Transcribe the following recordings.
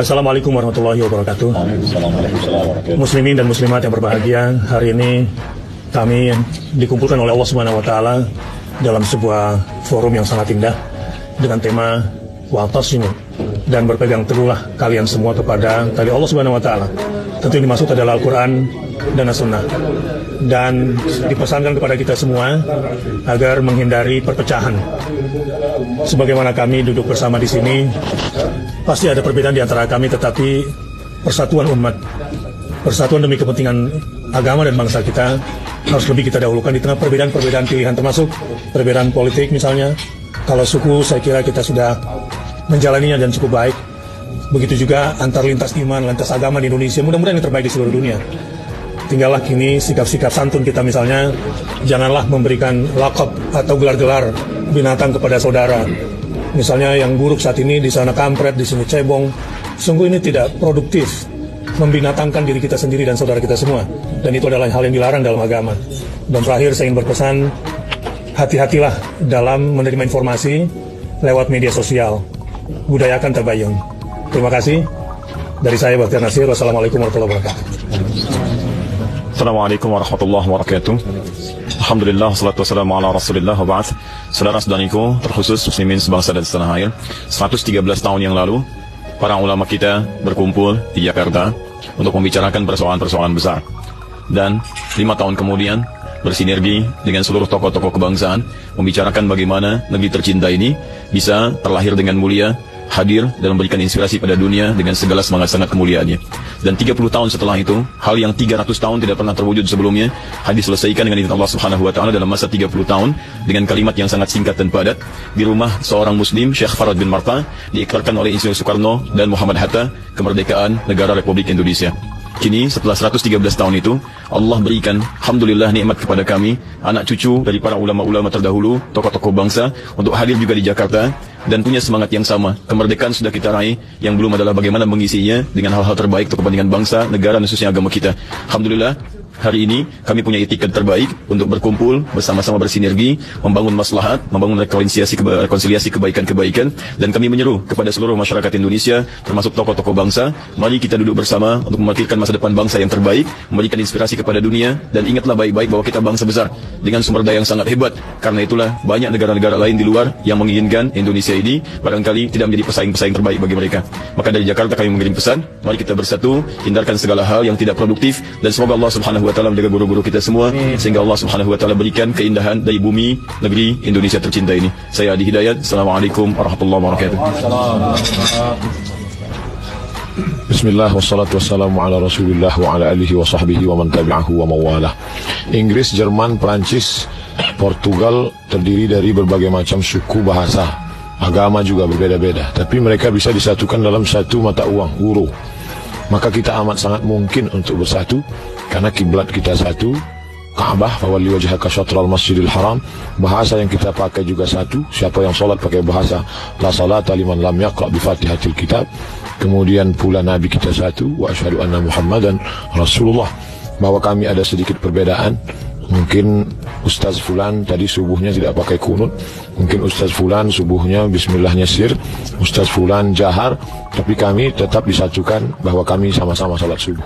Assalamualaikum warahmatullahi wabarakatuh. Muslimin dan muslimat yang berbahagia, hari ini kami dikumpulkan oleh Allah Subhanahu wa taala dalam sebuah forum yang sangat indah dengan tema wa'tasimu, dan berpegang teguhlah kalian semua kepada tali Allah Subhanahu wa taala. Tentu yang dimaksud adalah Al-Qur'an dan As-Sunnah. Dan dipesankan kepada kita semua agar menghindari perpecahan. Sebagaimana kami duduk bersama di sini, pasti ada perbedaan di antara kami, tetapi persatuan umat, persatuan demi kepentingan agama dan bangsa kita harus lebih kita dahulukan di tengah perbedaan-perbedaan pilihan, termasuk perbedaan politik misalnya. Kalau suku, saya kira kita sudah menjalaninya dan cukup baik. Begitu juga antar lintas iman, lintas agama di Indonesia, mudah-mudahan yang terbaik di seluruh dunia. Tinggallah kini sikap-sikap santun kita, misalnya janganlah memberikan lakop atau gelar-gelar binatang kepada saudara. Misalnya yang buruk saat ini, di sana kampret, di sini cebong. Sungguh ini tidak produktif, membinatangkan diri kita sendiri dan saudara kita semua. Dan itu adalah hal yang dilarang dalam agama. Dan terakhir saya ingin berpesan, hati-hatilah dalam menerima informasi lewat media sosial. Budayakan tabayun. Terima kasih. Dari saya Bakhtiar Nasir. Wassalamualaikum warahmatullahi wabarakatuh. Assalamualaikum warahmatullahi wabarakatuh. Alhamdulillah, salatu wassalamu ala rasulillah wa ba'd. Saudara-saudariku, terkhusus muslimin sebangsa dan setanah air, 113 tahun yang lalu para ulama kita berkumpul di Jakarta untuk membicarakan persoalan-persoalan besar. Dan 5 tahun kemudian bersinergi dengan seluruh tokoh-tokoh kebangsaan membicarakan bagaimana negeri tercinta ini bisa terlahir dengan mulia, hadir dan memberikan inspirasi pada dunia dengan segala semangat-semangat kemuliaannya. Dan 30 tahun setelah itu, hal yang 300 tahun tidak pernah terwujud sebelumnya, diselesaikan dengan izin Allah Subhanahu wa taala dalam masa 30 tahun dengan kalimat yang sangat singkat dan padat di rumah seorang muslim, Syekh Farad bin Marta, diikrarkan oleh Insinyur Soekarno dan Muhammad Hatta kemerdekaan negara Republik Indonesia. Kini setelah 113 tahun itu, Allah berikan alhamdulillah nikmat kepada kami, anak cucu dari para ulama-ulama terdahulu, tokoh-tokoh bangsa, untuk hadir juga di Jakarta dan punya semangat yang sama. Kemerdekaan sudah kita raih, yang belum adalah bagaimana mengisinya dengan hal-hal terbaik untuk kepentingan bangsa, negara, dan khususnya agama kita. Alhamdulillah, hari ini kami punya itikat terbaik untuk berkumpul bersama-sama bersinergi, membangun maslahat, membangun rekonsiliasi kebaikan-kebaikan, dan kami menyeru kepada seluruh masyarakat Indonesia, termasuk tokoh-tokoh bangsa, mari kita duduk bersama untuk memikirkan masa depan bangsa yang terbaik, memberikan inspirasi kepada dunia, dan ingatlah baik-baik bahwa kita bangsa besar dengan sumber daya yang sangat hebat. Karena itulah banyak negara-negara lain di luar yang menginginkan Indonesia ini barangkali tidak menjadi pesaing-pesaing terbaik bagi mereka. Maka dari Jakarta kami mengirim pesan, mari kita bersatu, hindarkan segala hal yang tidak produktif, dan semoga Allah Subhanahu wa taala menjaga guru-guru kita semua, sehingga Allah Subhanahu wa taala berikan keindahan dari bumi negeri Indonesia tercinta ini. Saya Adi Hidayat. Assalamualaikum warahmatullahi wabarakatuh. Bismillah, wassalatu wassalamu ala rasulillah wa ala alihi wa sahbihi wa man tabi'ahu wa mawalah. Inggris, Jerman, Perancis, Portugal terdiri dari berbagai macam suku, bahasa, agama juga berbeda-beda, tapi mereka bisa disatukan dalam satu mata uang, euro. Maka kita amat sangat mungkin untuk bersatu karena kiblat kita satu, Ka'bah, fawalli wajhaka syatral masjidil haram. Bahasa yang kita pakai juga satu. Siapa yang sholat pakai bahasa la salata liman lam yaqra bi fatihatil kitab. Kemudian pula Nabi kita satu, wa asyhadu anna Muhammadan Rasulullah. Bahwa kami ada sedikit perbedaan. Mungkin Ustaz Fulan tadi subuhnya tidak pakai kunut, mungkin Ustaz Fulan subuhnya bismillahnya sir, Ustaz Fulan jahar, tapi kami tetap disatukan bahwa kami sama-sama salat subuh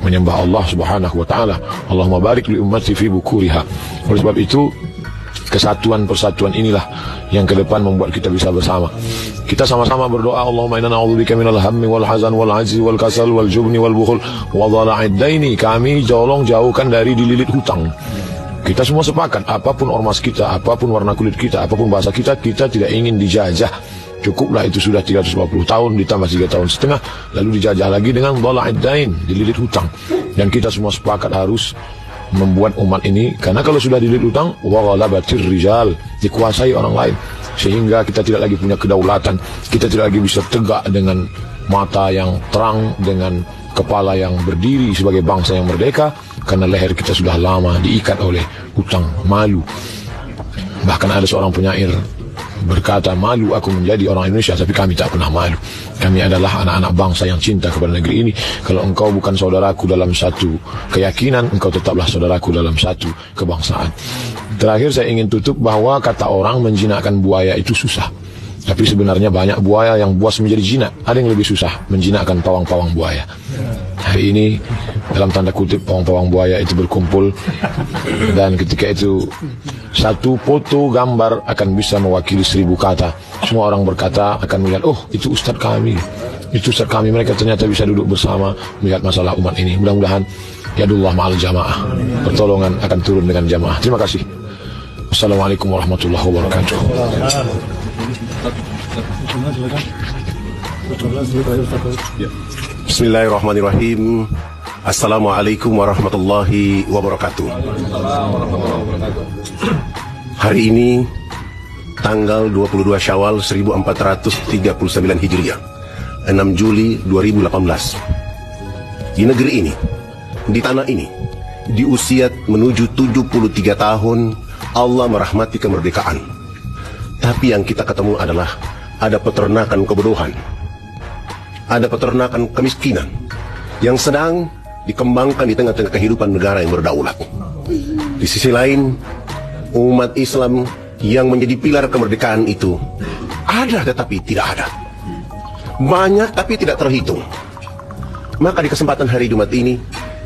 menyembah Allah Subhanahu wa taala. Allahumma barik li ummati fi bukuriha. Oleh sebab itu, kesatuan persatuan inilah yang ke depan membuat kita bisa bersama. Kita sama-sama berdoa, Allahumma inna na'udzubika minal hammi wal hazan wal ajzi wal kasal wal jubni wal bukhul wa dhala'id daini. Kami tolong jauhkan dari dililit hutang. Kita semua sepakat, apapun ormas kita, apapun warna kulit kita, apapun bahasa kita, kita tidak ingin dijajah. Cukuplah itu sudah 350 tahun ditambah 3 tahun setengah, lalu dijajah lagi dengan dhala'id dain, dililit hutang. Dan kita semua sepakat harus membuat umat ini, karena kalau sudah dililit hutang, wa ghalabatir rijal, dikuasai orang lain, sehingga kita tidak lagi punya kedaulatan, kita tidak lagi bisa tegak dengan mata yang terang, dengan kepala yang berdiri sebagai bangsa yang merdeka, karena leher kita sudah lama diikat oleh hutang, malu. Bahkan ada seorang penyair berkata, malu aku menjadi orang Indonesia, tapi kami tak pernah malu. Kami adalah anak-anak bangsa yang cinta kepada negeri ini. Kalau engkau bukan saudaraku dalam satu keyakinan, engkau tetaplah saudaraku dalam satu kebangsaan. Terakhir saya ingin tutup bahwa kata orang menjinakkan buaya itu susah, Tapi sebenarnya banyak buaya yang buas menjadi jinak. Ada yang lebih susah menjinakkan pawang-pawang buaya. Hari ini dalam tanda kutip pawang-pawang buaya itu berkumpul, dan ketika itu satu foto gambar akan bisa mewakili 1000 kata. Semua orang berkata akan melihat, oh itu ustadz kami, itu ustadz kami. Mereka ternyata bisa duduk bersama melihat masalah umat ini. Mudah-mudahan yadullah ma'al jamaah, pertolongan akan turun dengan jamaah. Terima kasih. Wassalamualaikum warahmatullahi wabarakatuh. Bismillahirrahmanirrahim. Assalamualaikum warahmatullahi wabarakatuh. Hari ini tanggal 22 Syawal 1439 Hijriah, 6 Juli 2018. Di negeri ini, di tanah ini, di usia menuju 73 tahun, Allah merahmati kemerdekaan. Tapi yang kita ketemu adalah ada peternakan kebodohan, ada peternakan kemiskinan yang sedang dikembangkan di tengah-tengah kehidupan negara yang berdaulat. Di sisi lain, umat Islam yang menjadi pilar kemerdekaan itu ada tetapi tidak ada, banyak tapi tidak terhitung. Maka di kesempatan hari Jumat ini,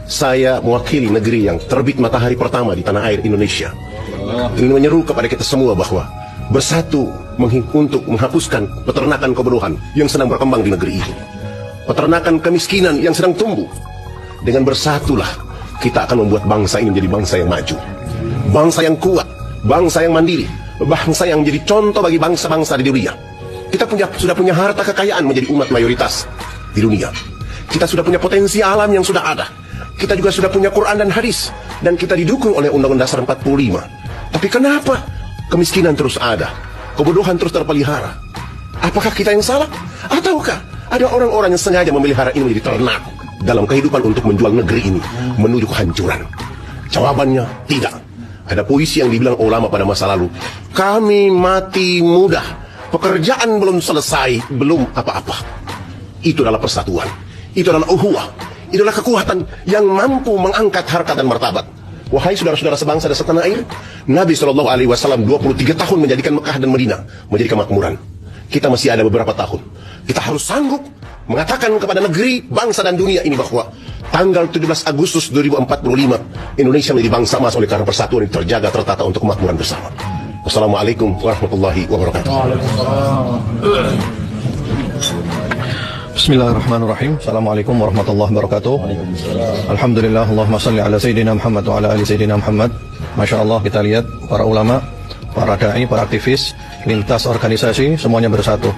saya mewakili negeri yang terbit matahari pertama di tanah air Indonesia, ingin menyeru kepada kita semua bahwa bersatu untuk menghapuskan peternakan kebodohan yang sedang berkembang di negeri ini, peternakan kemiskinan yang sedang tumbuh. Dengan bersatulah kita akan membuat bangsa ini menjadi bangsa yang maju, bangsa yang kuat, bangsa yang mandiri, bangsa yang menjadi contoh bagi bangsa-bangsa di dunia. Kita sudah punya harta kekayaan menjadi umat mayoritas di dunia. Kita sudah punya potensi alam yang sudah ada. Kita juga sudah punya Quran dan hadis, dan kita didukung oleh Undang-Undang Dasar 45. Tapi kenapa kemiskinan terus ada, kebodohan terus terpelihara? Apakah kita yang salah? Ataukah ada orang-orang yang sengaja memelihara ini menjadi ternak dalam kehidupan untuk menjual negeri ini menuju kehancuran? Jawabannya tidak. Ada puisi yang dibilang ulama pada masa lalu, kami mati mudah, pekerjaan belum selesai, belum apa-apa. Itu adalah persatuan, itu adalah ukhuwah, itu adalah kekuatan yang mampu mengangkat harkat dan martabat. Wahai saudara-saudara sebangsa dan setanah air, Nabi SAW 23 tahun menjadikan Mekah dan Madinah menjadi kemakmuran. Kita masih ada beberapa tahun. Kita harus sanggup mengatakan kepada negeri, bangsa dan dunia ini bahwa tanggal 17 Agustus 2045 Indonesia menjadi bangsa emas oleh karena persatuan yang terjaga, tertata untuk kemakmuran bersama. Wassalamualaikum warahmatullahi wabarakatuh. Bismillahirrahmanirrahim. Assalamualaikum warahmatullahi wabarakatuh. Alhamdulillah, Allahumma salli ala Sayyidina Muhammad wa ala ali Sayyidina Muhammad. Masya Allah, kita lihat para ulama, para da'i, para aktivis, lintas organisasi, semuanya bersatu.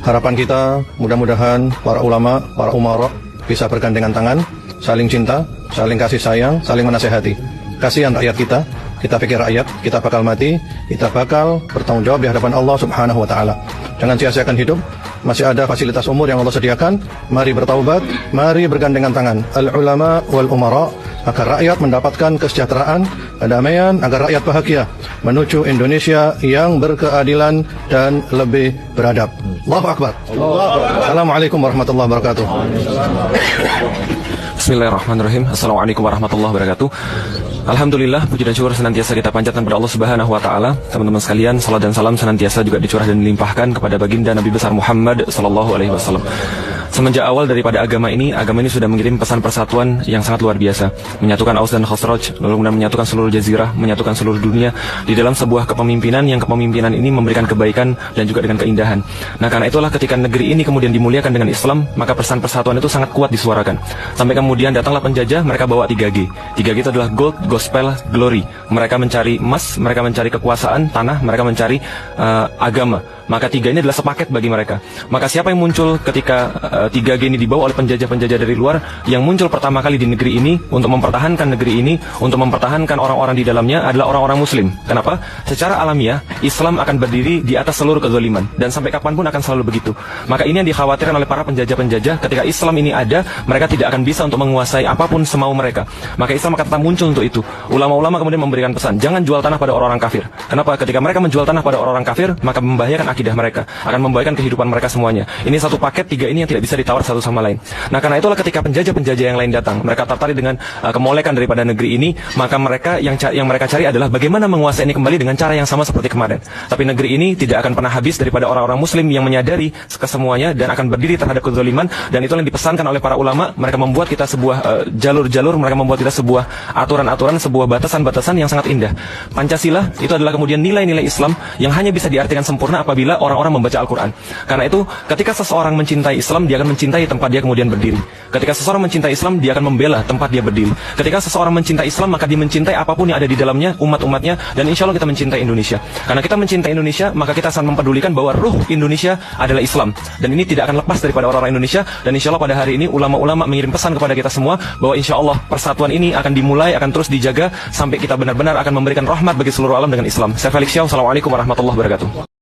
Harapan kita, mudah-mudahan para ulama, para umara bisa bergandengan tangan, saling cinta, saling kasih sayang, saling menasehati. Kasihan rakyat kita pikir rakyat, kita bakal mati, kita bakal bertanggung jawab di hadapan Allah Subhanahu wa Ta'ala. Jangan sia-siakan hidup, masih ada fasilitas umur yang Allah sediakan. Mari bertaubat, mari bergandengan tangan, al-ulama wal umara, agar rakyat mendapatkan kesejahteraan, kedamaian, agar rakyat bahagia menuju Indonesia yang berkeadilan dan lebih beradab. Allahu Akbar. Assalamualaikum warahmatullahi wabarakatuh. Bismillahirrahmanirrahim. Assalamualaikum warahmatullahi wabarakatuh. Alhamdulillah, puji dan syukur senantiasa kita panjatkan kepada Allah Subhanahu wa Ta'ala. Teman-teman sekalian, salat dan salam senantiasa juga dicurah dan dilimpahkan kepada baginda Nabi besar Muhammad sallallahu alaihi wasallam. Semenjak awal daripada agama ini sudah mengirim pesan persatuan yang sangat luar biasa, menyatukan Aus dan Khazraj, lalu kemudian menyatukan seluruh jazirah, menyatukan seluruh dunia di dalam sebuah kepemimpinan yang kepemimpinan ini memberikan kebaikan dan juga dengan keindahan. Nah, karena itulah ketika negeri ini kemudian dimuliakan dengan Islam, maka pesan persatuan itu sangat kuat disuarakan. Sampai kemudian datanglah penjajah, mereka bawa 3G. 3G itu adalah gold, gospel, glory. Mereka mencari emas, mereka mencari kekuasaan, tanah, mereka mencari agama. Maka 3 ini adalah sepaket bagi mereka. Maka siapa yang muncul ketika 3G ini dibawa oleh penjajah-penjajah dari luar? Yang muncul pertama kali di negeri ini untuk mempertahankan negeri ini, untuk mempertahankan orang-orang di dalamnya adalah orang-orang Muslim. Kenapa? Secara alamiah Islam akan berdiri di atas seluruh kezaliman, dan sampai kapanpun akan selalu begitu. Maka ini yang dikhawatirkan oleh para penjajah-penjajah. Ketika Islam ini ada, mereka tidak akan bisa untuk menguasai apapun semau mereka. Maka Islam akan tetap muncul untuk itu. Ulama-ulama kemudian memberikan pesan, jangan jual tanah pada orang-orang kafir. Kenapa? Ketika mereka menjual tanah pada orang-orang kafir, maka membahayakan akidah mereka, akan membahayakan kehidupan mereka semuanya. Ini satu paket tiga ini yang tidak bisa ditawar satu sama lain. Nah, karena itulah ketika penjajah-penjajah yang lain datang, mereka tertarik dengan kemolekan daripada negeri ini, maka mereka yang mereka cari adalah bagaimana menguasai ini kembali dengan cara yang sama seperti kemarin. Tapi negeri ini tidak akan pernah habis daripada orang-orang muslim yang menyadari kesemuanya dan akan berdiri terhadap kezaliman, dan itu yang dipesankan oleh para ulama. Mereka membuat kita sebuah jalur-jalur, mereka membuat kita sebuah aturan-aturan, sebuah batasan-batasan yang sangat indah. Pancasila itu adalah kemudian nilai-nilai Islam yang hanya bisa diartikan sempurna apabila orang-orang membaca Al-Quran. Karena itu ketika seseorang mencintai Islam, dia akan mencintai tempat dia kemudian berdiri. Ketika seseorang mencintai Islam, dia akan membela tempat dia berdiri. Ketika seseorang mencintai Islam, maka dia mencintai apapun yang ada di dalamnya, umat-umatnya, dan insya Allah kita mencintai Indonesia. Karena kita mencintai Indonesia, maka kita akan mempedulikan bahwa ruh Indonesia adalah Islam, dan ini tidak akan lepas daripada orang-orang Indonesia. Dan insya Allah pada hari ini ulama-ulama mengirim pesan kepada kita semua bahwa insya Allah persatuan ini akan dimulai, akan terus dijaga sampai kita benar-benar akan memberikan rahmat bagi seluruh alam dengan Islam. Saya Felix Xiao, Assalamualaikum warahmatullahi wabarakatuh.